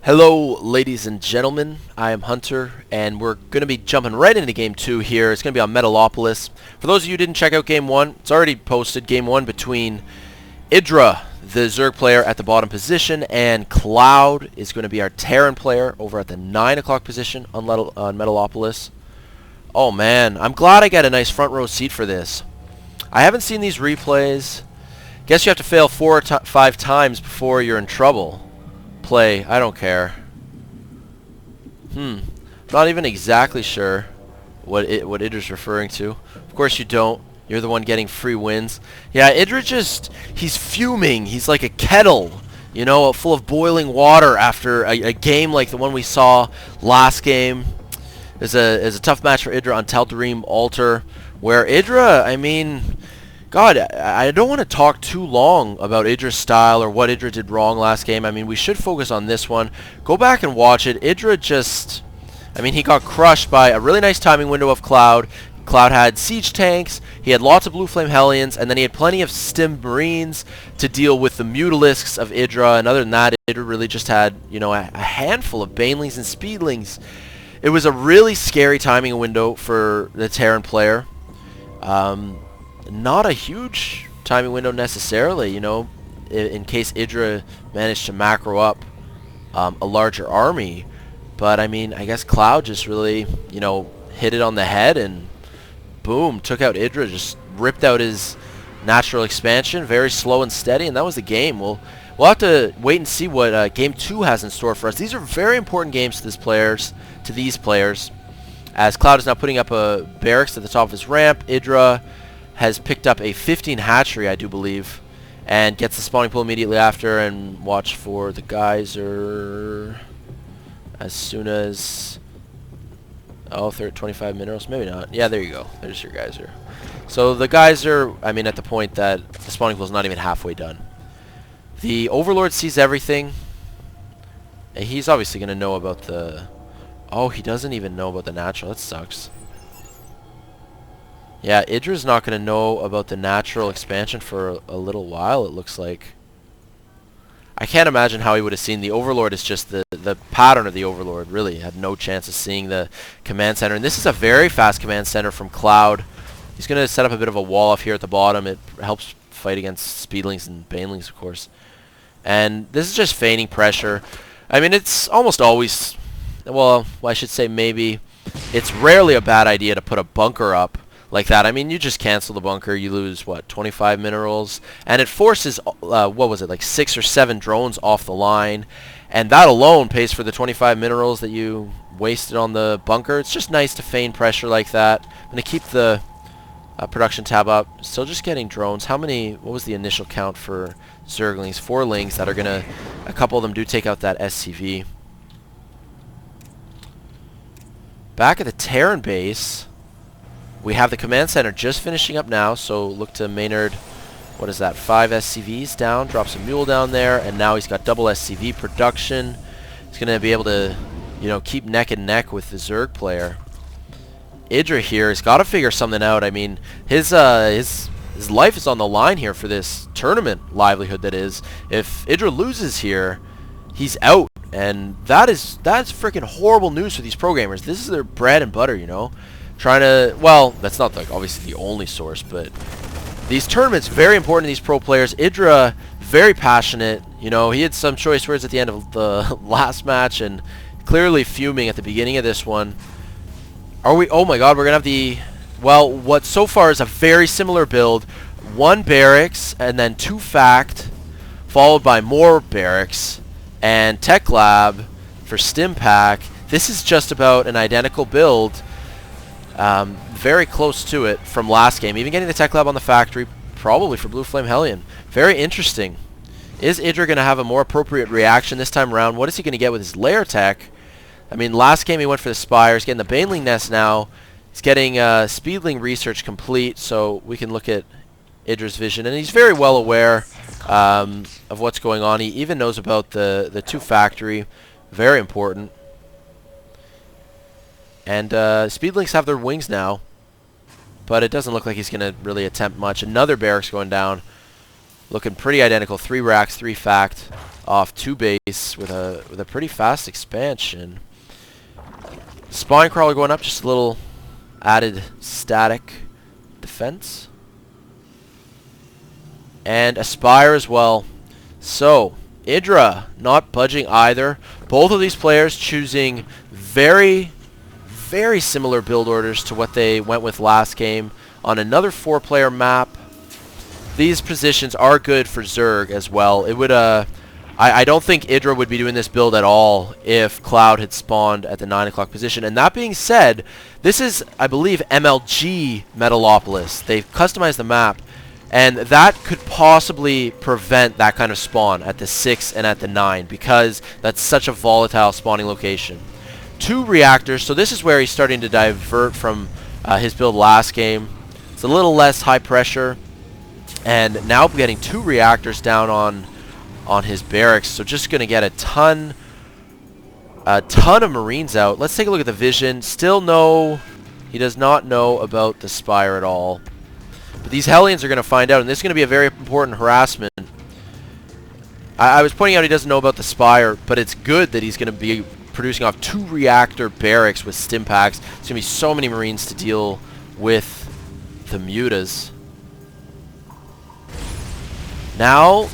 Hello, ladies and gentlemen. I am Hunter, and we're going to be jumping right into Game 2 here. It's going to be on Mutalisk. For those of you who didn't check out Game 1, it's already posted. Game 1 between IdrA, the Zerg player at the bottom position, and Cloud is going to be our Terran player over at the 9 o'clock position on Mutalisk. Oh man, I'm glad I got a nice front row seat for this. I haven't seen these replays. Guess you have to fail 4 or 5 times before you're in trouble. Play, I don't care. Not even exactly sure what IdrA's referring to. Of course you don't. You're the one getting free wins. Yeah, IdrA he's fuming. He's like a kettle, you know, full of boiling water after a game like the one we saw last game. It was a tough match for IdrA on Tal'Darim Altar, where IdrA, I mean, God, I don't want to talk too long about IdrA's style or what IdrA did wrong last game. I mean, we should focus on this one. Go back and watch it. IdrA I mean, he got crushed by a really nice timing window of Cloud. Cloud had siege tanks, he had lots of Blue Flame Hellions, and then he had plenty of Stim Marines to deal with the Mutalisks of IdrA, and other than that, IdrA really just had, you know, a handful of Banelings and Speedlings. It was a really scary timing window for the Terran player. Not a huge timing window necessarily, you know, in case IdrA managed to macro up a larger army. But, I mean, I guess Cloud just really, you know, hit it on the head and boom, took out IdrA, just ripped out his natural expansion, very slow and steady, and that was the game. We'll have to wait and see what Game 2 has in store for us. These are very important games to these players, as Cloud is now putting up a barracks at the top of his ramp. IdrA has picked up a 15 hatchery, I do believe, and gets the spawning pool immediately after, and watch for the geyser as soon as... Oh, 25 minerals? Maybe not. Yeah, there you go. There's your geyser. So the geyser, I mean, at the point that the spawning pool is not even halfway done. The Overlord sees everything. He's obviously going to know about the... Oh, he doesn't even know about the natural. That sucks. Yeah, IdrA's not going to know about the natural expansion for a little while, it looks like. I can't imagine how he would have seen the Overlord. Is just the pattern of the Overlord. Really had no chance of seeing the command center. And this is a very fast command center from Cloud. He's going to set up a bit of a wall up here at the bottom. It helps fight against Speedlings and Banelings, of course. And this is just feigning pressure. I mean, it's almost always... Well, I should say maybe... It's rarely a bad idea to put a bunker up like that. I mean, you just cancel the bunker, you lose, what, 25 minerals? And it forces, what was it, like 6 or 7 drones off the line. And that alone pays for the 25 minerals that you wasted on the bunker. It's just nice to feign pressure like that. I'm going to keep the production tab up. Still just getting drones. How many, what was the initial count for Zerglings? 4 Lings that are going to, a couple of them do take out that SCV. Back at the Terran base, we have the command center just finishing up now, so look to Maynard, what is that, 5 SCVs down, drops a mule down there, and now he's got double SCV production. He's going to be able to, you know, keep neck and neck with the Zerg player. IdrA here has got to figure something out. I mean, his life is on the line here for this tournament livelihood that is. If IdrA loses here, he's out, and that's freaking horrible news for these programmers. This is their bread and butter, you know. Trying to, well, that's not like obviously the only source, but these tournaments very important to these pro players. IdrA very passionate, you know. He had some choice words at the end of the last match and clearly fuming at the beginning of this one. Are we? Oh my God, we're gonna have the, well, what so far is a very similar build: 1 barracks and then 2 fact, followed by more barracks and tech lab for stim pack. This is just about an identical build. Very close to it from last game. Even getting the tech lab on the factory, probably for Blue Flame Hellion. Very interesting. Is IdrA going to have a more appropriate reaction this time around? What is he going to get with his lair tech? I mean, last game he went for the Spires, getting the Baneling Nest now. He's getting Speedling research complete, so we can look at IdrA's vision. And he's very well aware of what's going on. He even knows about the 2 factory. Very important. And Speedlings have their wings now, but it doesn't look like he's going to really attempt much. Another barracks going down. Looking pretty identical. 3 racks, 3 fact. off 2 base with a pretty fast expansion. Spine Crawler going up, just a little added static defense. And Aspire as well. So, IdrA not budging either. Both of these players choosing very, very similar build orders to what they went with last game on another 4-player map. These positions are good for Zerg as well. It would, I don't think IdrA would be doing this build at all if Cloud had spawned at the 9 o'clock position. And that being said, this is, I believe, MLG Metalopolis. They've customized the map, and that could possibly prevent that kind of spawn at the 6 and at the 9 because that's such a volatile spawning location. 2 reactors, so this is where he's starting to divert from his build last game. It's a little less high pressure, and now getting 2 reactors down on his barracks, so just going to get a ton of Marines out. Let's take a look at the vision. Still no, he does not know about the Spire at all. But these Hellions are going to find out, and this is going to be a very important harassment. I was pointing out he doesn't know about the Spire, but it's good that he's going to be producing off 2 reactor barracks with stim packs. There's going to be so many Marines to deal with the Mutas. Now,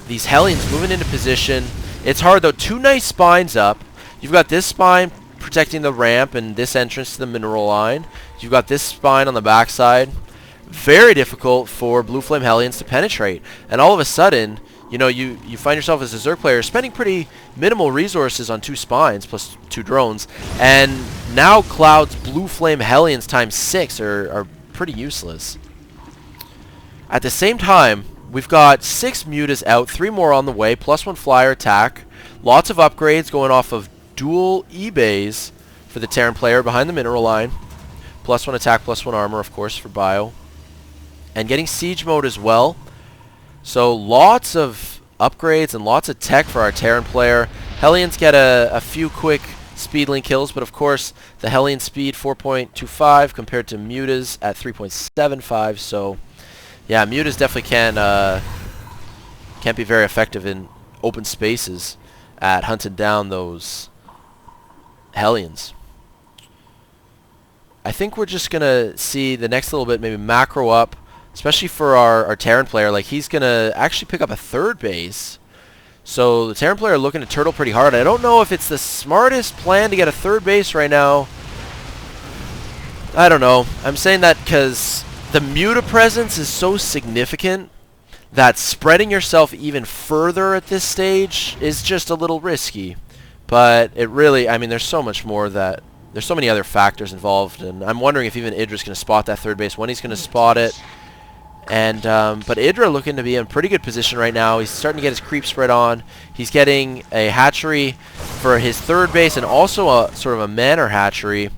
these Hellions moving into position. It's hard though. 2 nice spines up. You've got this spine protecting the ramp and this entrance to the mineral line. You've got this spine on the backside. Very difficult for Blue Flame Hellions to penetrate. And all of a sudden, you know, you find yourself as a Zerg player spending pretty minimal resources on 2 spines plus 2 drones. And now Cloud's Blue Flame Hellions times 6 are pretty useless. At the same time, we've got 6 Mutas out, 3 more on the way, plus 1 flyer attack. Lots of upgrades going off of dual E-bays for the Terran player behind the mineral line. Plus 1 attack, plus 1 armor, of course, for bio. And getting siege mode as well. So lots of upgrades and lots of tech for our Terran player. Hellions get a few quick speedling kills, but of course the Hellion speed 4.25 compared to Mutas at 3.75. So yeah, Mutas definitely can't be very effective in open spaces at hunting down those Hellions. I think we're just going to see the next little bit maybe macro up, especially for our Terran player. Like, he's going to actually pick up a 3rd base. So the Terran player looking to turtle pretty hard. I don't know if it's the smartest plan to get a 3rd base right now. I don't know. I'm saying that because the Muta presence is so significant that spreading yourself even further at this stage is just a little risky. But it really, I mean, there's so much more that, there's so many other factors involved, and I'm wondering if even IdrA's going to spot that 3rd base, when he's going to spot it. And but IdrA looking to be in pretty good position right now. He's starting to get his creep spread on. He's getting a hatchery for his 3rd base and also a sort of a manor hatchery,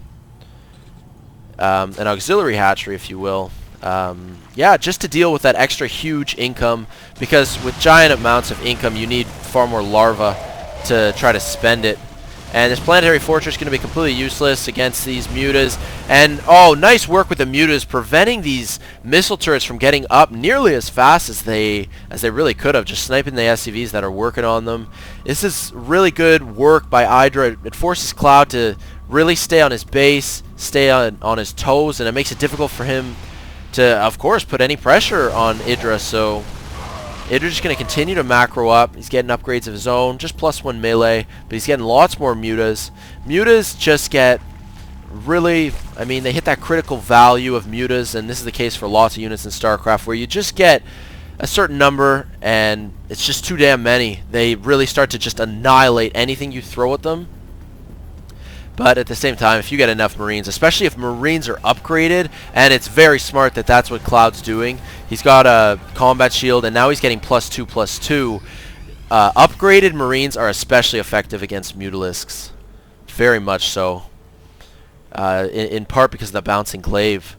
an auxiliary hatchery, if you will. Yeah, just to deal with that extra huge income, because with giant amounts of income you need far more larvae to try to spend it. And this planetary fortress is going to be completely useless against these Mutas. And oh, nice work with the Mutas, preventing these missile turrets from getting up nearly as fast as they really could have, just sniping the SCVs that are working on them. This is really good work by IdrA. It forces Cloud to really stay on his base, stay on his toes, and it makes it difficult for him to, of course, put any pressure on IdrA. So IdrA's just going to continue to macro up. He's getting upgrades of his own, just plus 1 melee, but he's getting lots more Mutas. Mutas just get really, I mean, they hit that critical value of Mutas, and this is the case for lots of units in StarCraft, where you just get a certain number, and it's just too damn many. They really start to just annihilate anything you throw at them. But at the same time, if you get enough Marines, especially if Marines are upgraded, and it's very smart that that's what Cloud's doing. He's got a combat shield, and now he's getting +2/+2. Upgraded Marines are especially effective against Mutalisks. Very much so. In part because of the bouncing glaive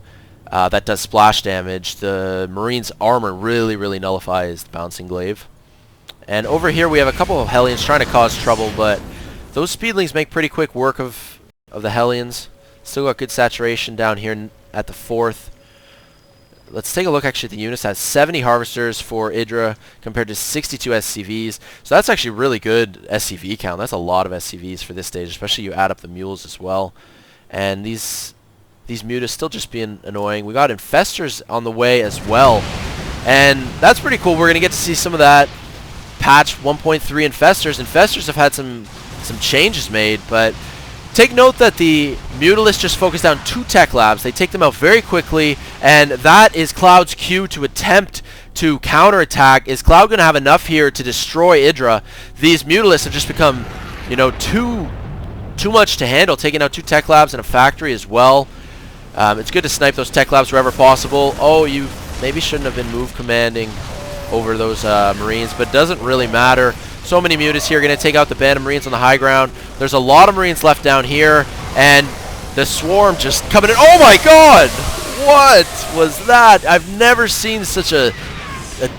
that does splash damage. The Marines' armor really nullifies the bouncing glaive. And over here we have a couple of Hellions trying to cause trouble, but those speedlings make pretty quick work of the Hellions. Still got good saturation down here at the 4th. let's take a look actually at the units. Has 70 harvesters for IdrA compared to 62 SCVs. So that's actually really good SCV count. That's a lot of SCVs for this stage, especially you add up the mules as well. And these mutas still just being annoying. We got infestors on the way as well. And that's pretty cool. We're going to get to see some of that patch 1.3 infestors. Infestors have had some changes made, but take note that the Mutalisk just focused down 2 tech labs. They take them out very quickly, and that is Cloud's cue to attempt to counterattack. Is Cloud going to have enough here to destroy IdrA? These Mutalisks have just become, you know, too much to handle, taking out 2 tech labs and a factory as well. It's good to snipe those tech labs wherever possible. Oh, you maybe shouldn't have been move commanding over those Marines, but it doesn't really matter. So many mutas here going to take out the band of Marines on the high ground. There's a lot of Marines left down here, and the swarm just coming in. Oh my god! What was that? I've never seen such a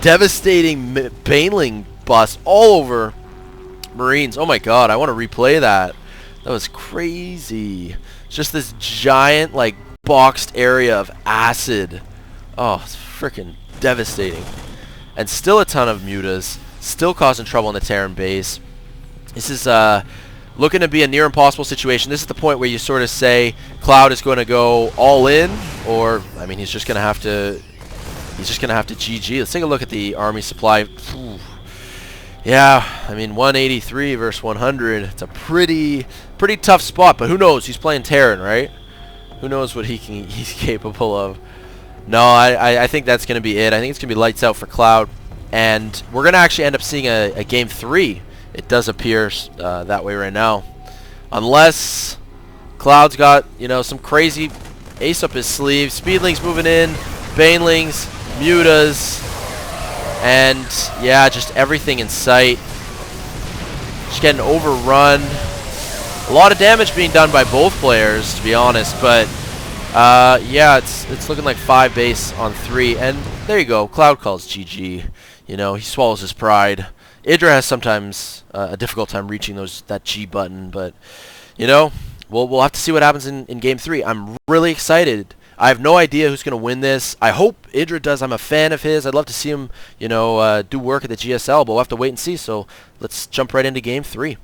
devastating Baneling bust all over Marines. Oh my god, I want to replay that. That was crazy. It's just this giant, like, boxed area of acid. Oh, it's freaking devastating. And still a ton of mutas. Still causing trouble in the Terran base. This is looking to be a near impossible situation. This is the point where you sort of say Cloud is going to go all in, or I mean, he's just going to have to GG. Let's take a look at the army supply. Ooh. Yeah, I mean 183 versus 100. It's a pretty tough spot, but who knows? He's playing Terran, right? Who knows what he's capable of? No, I think that's going to be it. I think it's going to be lights out for Cloud. And we're going to actually end up seeing a Game 3. It does appear that way right now. Unless Cloud's got, you know, some crazy ace up his sleeve. Speedlings moving in. Banelings. Mutas. And, yeah, just everything in sight. Just getting overrun. A lot of damage being done by both players, to be honest. But, yeah, it's looking like 5 base on 3. And there you go. Cloud calls GG. You know, he swallows his pride. IdrA has sometimes a difficult time reaching that G button, but you know, we'll have to see what happens in Game 3. I'm really excited. I have no idea who's going to win this. I hope IdrA does. I'm a fan of his. I'd love to see him, you know, do work at the GSL, but we'll have to wait and see. So let's jump right into Game 3.